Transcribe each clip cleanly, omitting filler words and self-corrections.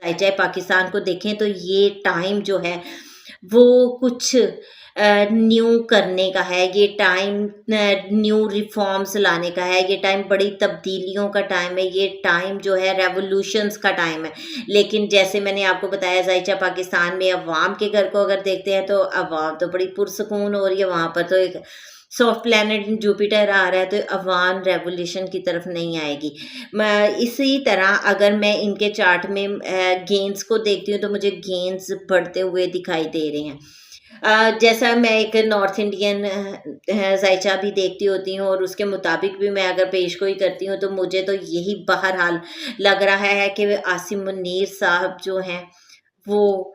चाहे पाकिस्तान को देखें तो ये टाइम जो है वो कुछ न्यू करने का है, ये टाइम न्यू रिफॉर्म्स लाने का है, ये टाइम बड़ी तब्दीलियों का टाइम है, ये टाइम जो है रेवोल्यूशंस का टाइम है। लेकिन जैसे मैंने आपको बताया ज़ायचा, पाकिस्तान में अवाम के घर को अगर देखते हैं तो अवाम तो बड़ी पुरसकून हो रही है, वहाँ पर तो एक सॉफ्ट प्लैनेट जुपिटर आ रहा है, तो अवाम रेवोल्यूशन की तरफ नहीं आएगी। इसी तरह अगर मैं इनके चार्ट में गेंस को देखती हूँ तो मुझे गेंस बढ़ते हुए दिखाई दे रहे हैं। जैसा मैं एक नॉर्थ इंडियन ज़ायचा भी देखती होती हूँ और उसके मुताबिक भी मैं अगर पेशगोई करती हूँ तो मुझे तो यही बहरहाल लग रहा है कि आसिम मुनीर साहब जो हैं वो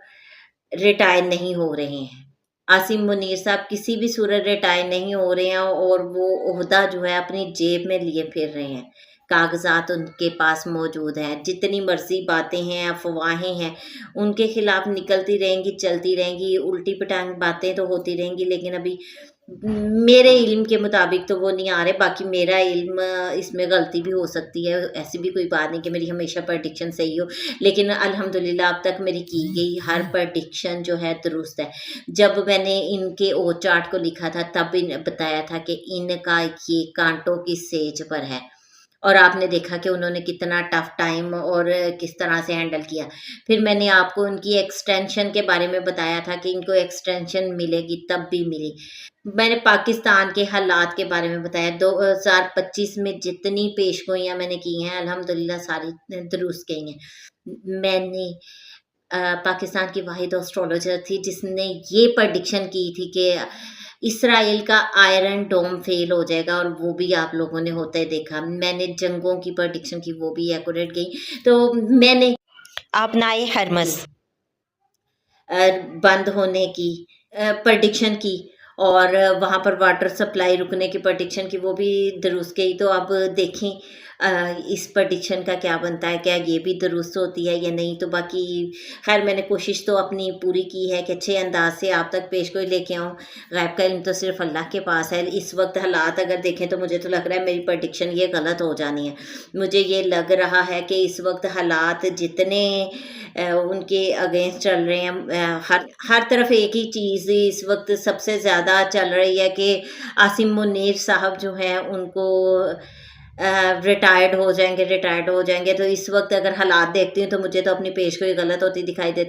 रिटायर नहीं हो रहे हैं। आसिम मुनीर साहब किसी भी सूरत रिटायर नहीं हो रहे हैं और वो ओहदा जो है अपनी जेब में लिए फिर रहे हैं। कागज़ात उनके पास मौजूद हैं, जितनी मर्ज़ी बातें हैं, अफ़वाहें हैं, उनके खिलाफ निकलती रहेंगी, चलती रहेंगी, उल्टी पटांग बातें तो होती रहेंगी, लेकिन अभी मेरे इल्म के मुताबिक तो वो नहीं आ रहे। बाकी मेरा इल्म इसमें गलती भी हो सकती है, ऐसी भी कोई बात नहीं कि मेरी हमेशा प्रेडिक्शन सही हो, लेकिन अल्हम्दुलिल्लाह अब तक मेरी की गई हर प्रेडिक्शन जो है दुरुस्त है। जब मैंने इनके ओ चार्ट को लिखा था तब बताया था कि इनका ये कांटों की सेज पर है, और आपने देखा कि उन्होंने कितना टफ टाइम और किस तरह से हैंडल किया। फिर मैंने आपको उनकी एक्सटेंशन के बारे में बताया था कि इनको एक्सटेंशन मिलेगी, तब भी मिली। मैंने पाकिस्तान के हालात के बारे में बताया। 2025 में जितनी पेशगोइयाँ मैंने की हैं अल्हम्दुलिल्लाह सारी दुरुस्त गई हैं। मैंने पाकिस्तान की वाहिद एस्ट्रोलॉजर थी जिसने ये प्रेडिक्शन की थी कि इसराइल का आयरन डोम फेल हो जाएगा, और वो भी आप लोगों ने होते देखा। मैंने जंगों की प्रेडिक्शन की, वो भी एक्यूरेट गई। तो मैंने अपनाए हरमस बंद होने की प्रेडिक्शन की, और वहाँ पर वाटर सप्लाई रुकने की प्रेडिक्शन की, वो भी दुरुस्त गई। तो अब देखें इस प्रेडिक्शन का क्या बनता है, क्या ये भी दुरुस्त होती है या नहीं। तो बाकी खैर मैंने कोशिश तो अपनी पूरी की है कि अच्छे अंदाज से आप तक पेशगोई लेके आऊँ। गैब का इल्म तो सिर्फ अल्लाह के पास है। इस वक्त हालात अगर देखें तो मुझे तो लग रहा है मेरी प्रेडिक्शन ये गलत हो जानी है। मुझे ये लग रहा है कि इस वक्त हालात जितने उनके अगेंस्ट चल रहे हैं, हर तरफ एक ही चीज़ इस वक्त सबसे ज़्यादा चल रही है कि आसिम मुनीर साहब जो हैं उनको रिटायर्ड हो जाएंगे। तो इस वक्त अगर हालात देखती हूँ तो मुझे तो अपनी पेशगोई गलत होती दिखाई देती।